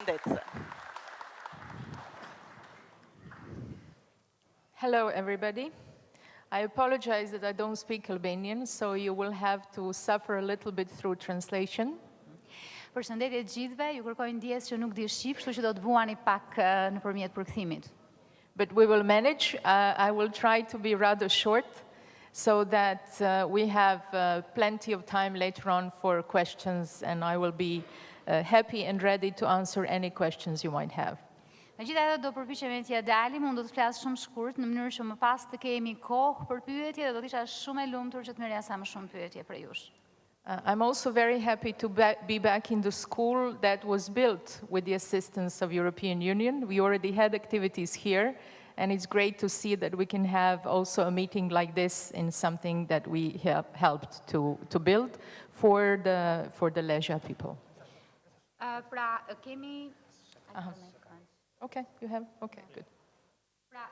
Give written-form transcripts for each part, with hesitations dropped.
Përshëndetje. Hello, everybody. I apologize that I don't speak Albanian, so you will have to suffer a little bit through translation. Përshëndetje të gjithëve, ju kërkoj ndjes që nuk di shqip, kështu që do të vuani pak nëpërmjet përkthimit. But we will manage. I will try to be rather short so that we have plenty of time later on for questions, and I will be happy and ready to answer any questions you might have. Megjithatë do përpiqemi t'ja dalim, unë do të flas shumë shkurt në mënyrë që më pas të kemi kohë për pyetje dhe do të isha shumë e lumtur që të merrja sa më shumë pyetje për jush. I'm also very happy to be back in the school that was built with the assistance of European Union. We already had activities here, and it's great to see that we can have also a meeting like this in something that we have helped to build for the Lezhë people. Pra kemi Okay, you have? Okay, good.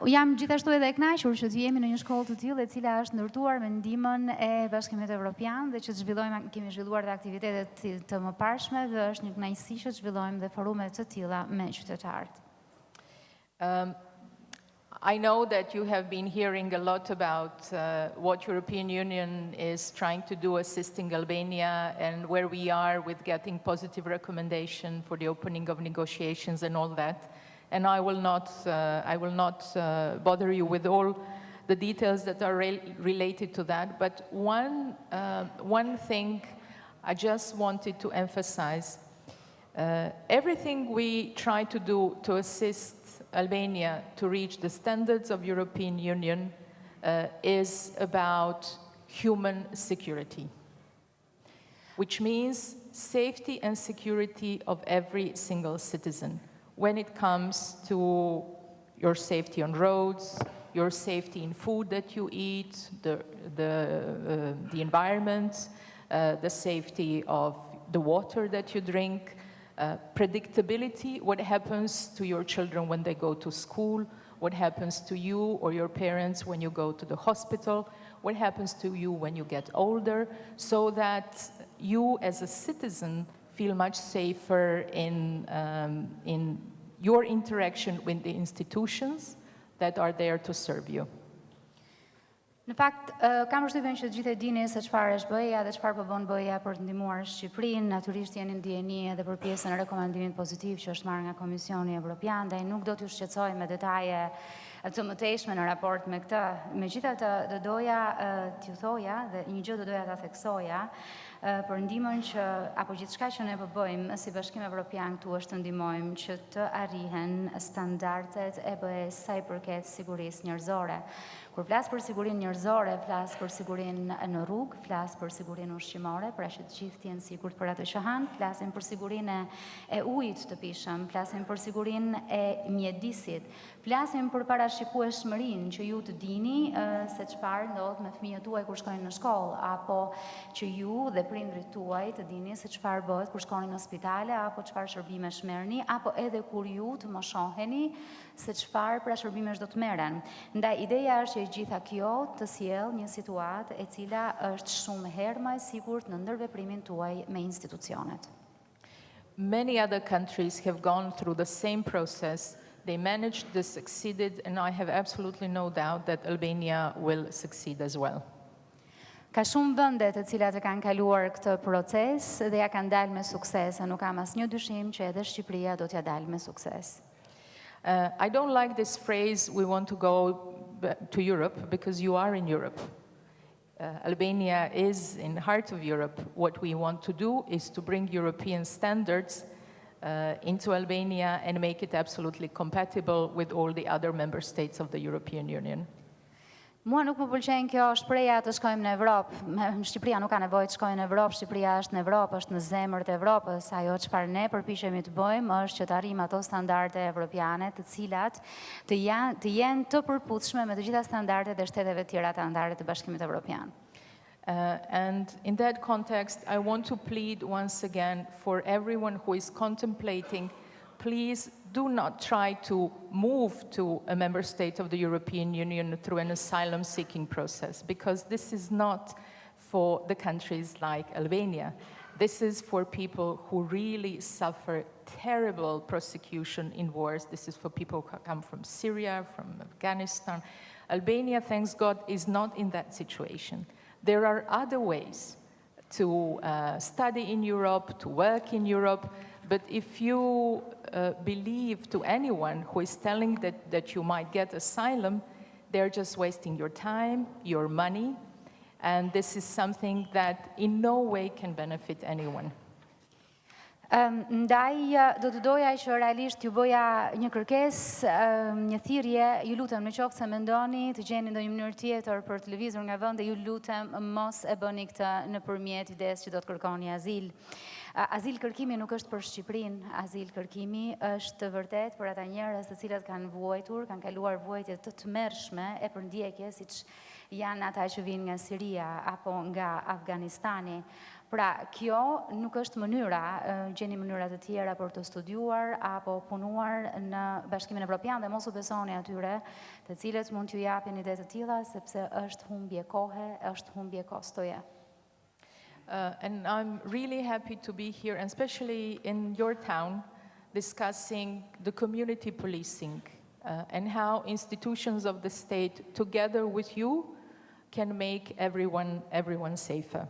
Jam gjithashtu edhe e kënaqur që të jemi në një shkollë të tillë e cila është ndërtuar me ndihmën e Bashkimit Evropian dhe që kemi zhvilluar dhe aktivitete të mëparshme dhe është një kënaqësi që zhvillojmë dhe forume të tilla me qytetarët. I know that you have been hearing a lot about what European Union is trying to do assisting Albania and where we are with getting positive recommendation for the opening of negotiations and all that. And I will not bother you with all the details that are related to that. But one thing I just wanted to emphasize, everything we try to do to assist Albania to reach the standards of European Union is about human security, which means safety and security of every single citizen. When it comes to your safety on roads, your safety in food that you eat, the environment, the safety of the water that you drink, predictability, what happens to your children when they go to school, what happens to you or your parents when you go to the hospital, what happens to you when you get older, so that you as a citizen feel much safer in your interaction with the institutions that are there to serve you. Në fakt, kam përshtypjen që të gjithë e dini se çfarë është BE-ja dhe çfarë po bën BE-ja për të ndihmuar Shqipërinë. Natyrisht jeni ndjeni edhe për pjesën e rekomandimit pozitiv që është marrë nga Komisioni Evropian, dhe nuk do t'ju shqetësoj me detaje të mëtejshme në raport me këtë. Megjithatë, do doja t'ju thoja dhe një gjë do doja ta theksoja për ndihmën që apo gjithçka që ne po bëjmë si Bashkim Evropian këtu është të ndihmojmë që të arrihen standardet e BE-s sa i përket sigurisë njerëzore. Kur flas për sigurinë njerëzore, flas për sigurinë në rrugë, flas për sigurinë ushqimore, pra që të gjithë të jenë sigurt për atë që han, flasim për sigurinë e ujit të pishëm, flasim për sigurinë e mjedisit, flasim për parashikueshmërinë që ju të dini se çfarë ndodh me fëmijët tuaj kur shkojnë në shkollë, apo që ju dhe prindrit tuaj të dini se çfarë bëhet kur shkoni në spitale, apo çfarë shërbimesh merrni, apo edhe kur ju të moshoheni se çfarë pra shërbimesh do të merren. Ndaj ideja është që gjitha kjo të sjell një situatë e cila është shumë herë më e sigurt në ndërveprimin tuaj me institucionet. Many other countries have gone through the same process. They managed, they succeeded, and I have absolutely no doubt that Albania will succeed as well. Ka shumë vende të cilat e kanë kaluar këtë proces dhe ja kanë dalë me sukses, nuk kam asnjë dyshim që edhe Shqipëria do t'ja dalë me sukses. I don't like this phrase, we want to go to Europe, because you are in Europe. Albania is in the heart of Europe. What we want to do is to bring European standards into Albania and make it absolutely compatible with all the other member states of the European Union. Mua nuk më pëlqen kjo shpreha të shkojmë në Evropë. Shqipëria nuk ka nevojë të shkojë në Evropë, Shqipëria është në Evropë, është në zemër të Evropës. Ajo çfarë ne përpiqemi të bëjmë është që të arrijmë ato standarde evropiane, të cilat të jenë të përputhshme me të gjitha standardet e shteteve tjera të anëtarë të Bashkimit Evropian. And in that context, I want to plead once again for everyone who is contemplating, please do not try to move to a member state of the European Union through an asylum-seeking process, because this is not for the countries like Albania. This is for people who really suffer terrible persecution in wars. This is for people who come from Syria, from Afghanistan. Albania, thanks God, is not in that situation. There are other ways to study in Europe, to work in Europe, but if you believe to anyone who is telling that you might get asylum, they're just wasting your time, your money, and this is something that in no way can benefit anyone. Ndaj, do të doja që realisht ju bëja një kërkesë, një thirrje, ju lutem në qoftë se mendoni të gjeni ndonjë mënyrë tjetër për të lëvizur nga vendi, ju lutem mos e bëni këtë nëpërmjet idesë që do të kërkoni azil. Azil kërkimi nuk është për Shqipërinë, azil kërkimi është vërtet për ata njerëz të cilët kanë vuajtur, kanë kaluar vuajtje të tmerrshme e përndjekje, siç janë ata që vinë nga Siria apo nga Afganistani. Pra, kjo nuk është mënyra, gjeni mënyra të tjera për të studiuar apo punuar në Bashkimin Evropian dhe mos u besoni atyre të cilët mund t'ju japin ide të tilla sepse është humbje kohe, është humbje kostoje. And I'm really happy to be here, and especially in your town, discussing the community policing and how institutions of the state, together with you, can make everyone safer.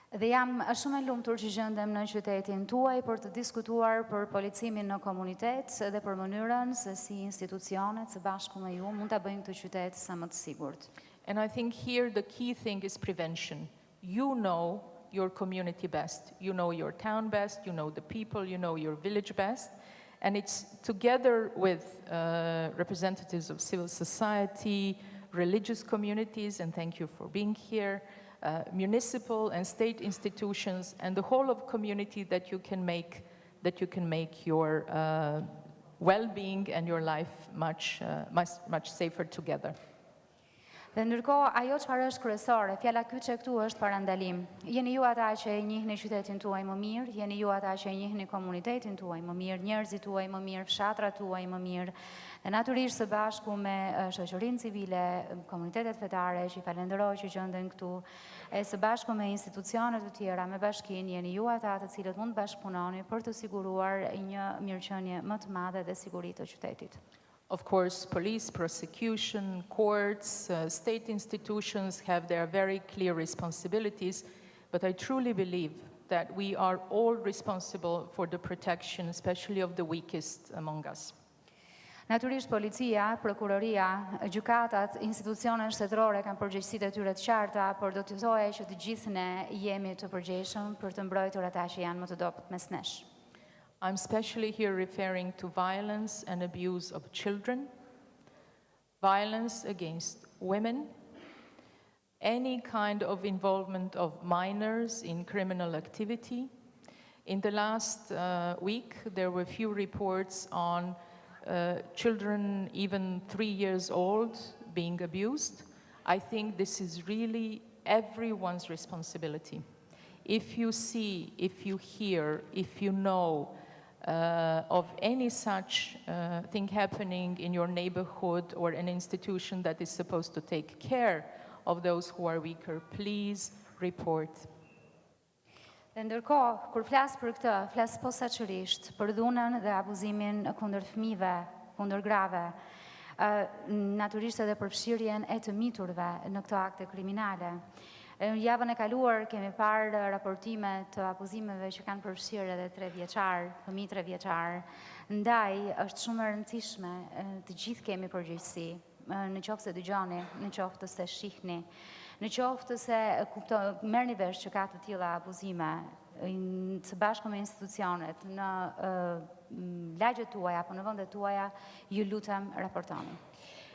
Dhe jam shumë e lumtur që gjendem në qytetin tuaj për të diskutuar për policimin në komunitet dhe për mënyrën se si institucionet së bashku me ju mund ta bëjnë këtë qytet sa më të sigurt. And I think here the key thing is prevention. You know your community best, you know your town best, you know the people, you know your village best, and it's together with representatives of civil society, religious communities, and thank you for being here, municipal and state institutions, and the whole of community that you can make your well-being and your life much safer together. Dhe ndërkohë, ajo çfarë është kryesore, fjala kyçe këtu është parandalim. Jeni ju ata që e njihni qytetin tuaj më mirë, jeni ju ata që e njihni komunitetin tuaj më mirë, njerëzit tuaj më mirë, fshatrat tuaj më mirë. Dhe natyrisht së bashku me shoqërinë civile, komunitetet fetare që i falenderoj që gjenden këtu, e së bashku me institucionet të tjera, me bashkinë, jeni ju ata të cilët mund të bashkëpunoni për të siguruar një mirëqenie më të madhe dhe siguri të qytetit. Of course, police, prosecution, courts, state institutions have their very clear responsibilities, but I truly believe that we are all responsible for the protection, especially of the weakest among us. Natyrisht policia, prokuroria, gjykatat, institucionet shtetërore kanë përgjegjësitë e tyre të qarta, por do të thoja që të gjithë ne jemi të përgjegjshëm për të mbrojtur ata që janë më të dobët mes nesh. I'm especially here referring to violence and abuse of children, violence against women, any kind of involvement of minors in criminal activity. In the last week, there were few reports on children, even 3 years old, being abused. I think this is really everyone's responsibility. If you see, if you hear, if you know of any such thing happening in your neighborhood or an institution that is supposed to take care of those who are weaker, please report. Dhe ndërkohë, kur flas për këtë, flas posaçërisht për dhunën dhe abuzimin kundër fëmijëve, kundër grave, natyrisht edhe për fshirjen e të miturve në këto akte kriminale. Javën e kaluar kemi parë raportime të abuzimeve që kanë përfshirë edhe 3 vjeçar, fëmijë 3 vjeçar. Ndaj është shumë e rëndësishme të gjithë kemi përgjegjësi, në qoftë se dëgjoni, në qoftë se shihni, në qoftë se merrni vesh që ka të tilla abuzime, së bashku me institucionet në lagjet tuaja apo në vendet tuaja, ju lutem raportoni.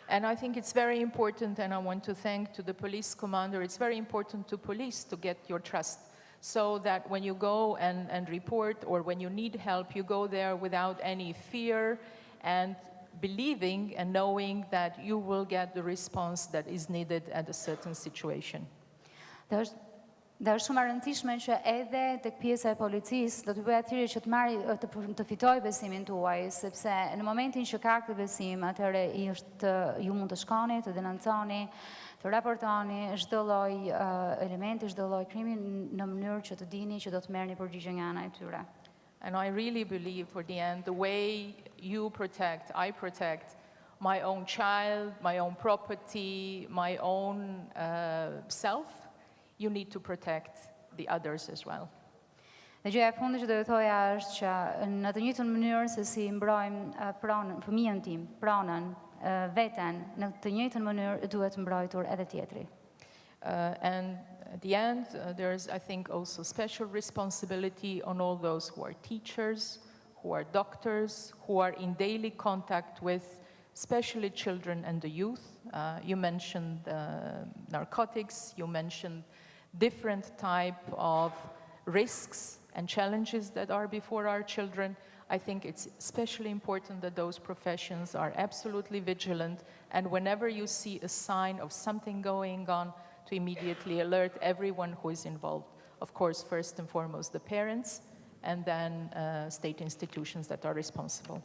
And I think it's very important, and I want to thank to the police commander, it's very important to police to get your trust, so that when you go and report or when you need help, you go there without any fear and believing and knowing that you will get the response that is needed at a certain situation. Dhe është shumë e rëndësishme që edhe tek pjesa e policisë do të bëhet thirrje që të fitojë besimin tuaj, sepse në momentin që ka këtë besim, atëherë ju mund të shkoni, të denonconi, të raportoni çdo lloj elementi, çdo lloj krimi në mënyrë që të dini që do të merrni përgjigje nga ana e tyre. And I really believe for the end, the way you protect, I protect my own child, my own property, my own self, you need to protect the others as well. Dhe gjëja e fundit që do të thoja është që në të njëjtën mënyrë se si mbrojmë pronën, fëmijën tim, pronën, veten, në të njëjtën mënyrë duhet mbrojtur edhe tjetri. And at the end, there's, I think, also special responsibility on all those who are teachers, who are doctors, who are in daily contact with especially children and the youth. You mentioned narcotics, you mentioned different type of risks and challenges that are before our children. I think it's especially important that those professions are absolutely vigilant, and whenever you see a sign of something going on, to immediately alert everyone who is involved. Of course, first and foremost, the parents, and then state institutions that are responsible.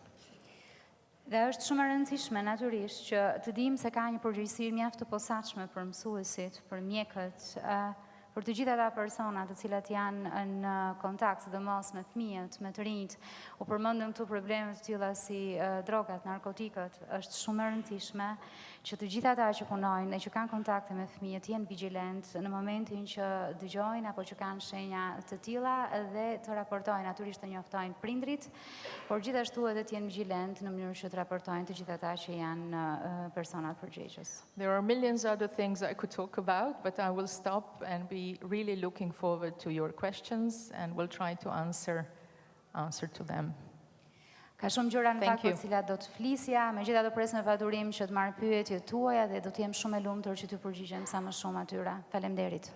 Dhe është shumë e rëndësishme natyrisht që të dimë se ka një përgjegjësi mjaft të posaçme për mësuesit, për mjekët, për të gjitha ata persona të cilat janë në kontakt sidomos me fëmijët, me të rinjt. U përmendën këtu probleme të tilla si drogat, narkotikët. Është shumë e rëndësishme që të gjitha ata që punojnë e që kanë kontakte me fëmijët jenë vigjilent në momentin që dëgjojnë apo që kanë shenja të tilla dhe të raportojnë, natyrisht të njoftojnë prindrit, por gjithashtu edhe të jenë vigjilent në mënyrë që të raportojnë të gjitha ata që janë personat përgjegjës. There are millions other things I could talk about, but I will stop and be really looking forward to your questions and we'll try to answer to them. Ka shumë gjëra në fakt për cilat do të flisja, megjithatë do pres me padurim që të marr pyetjet tuaja dhe do të jem shumë e lumtur që t'ju përgjigjem sa më shumë atyra. Faleminderit.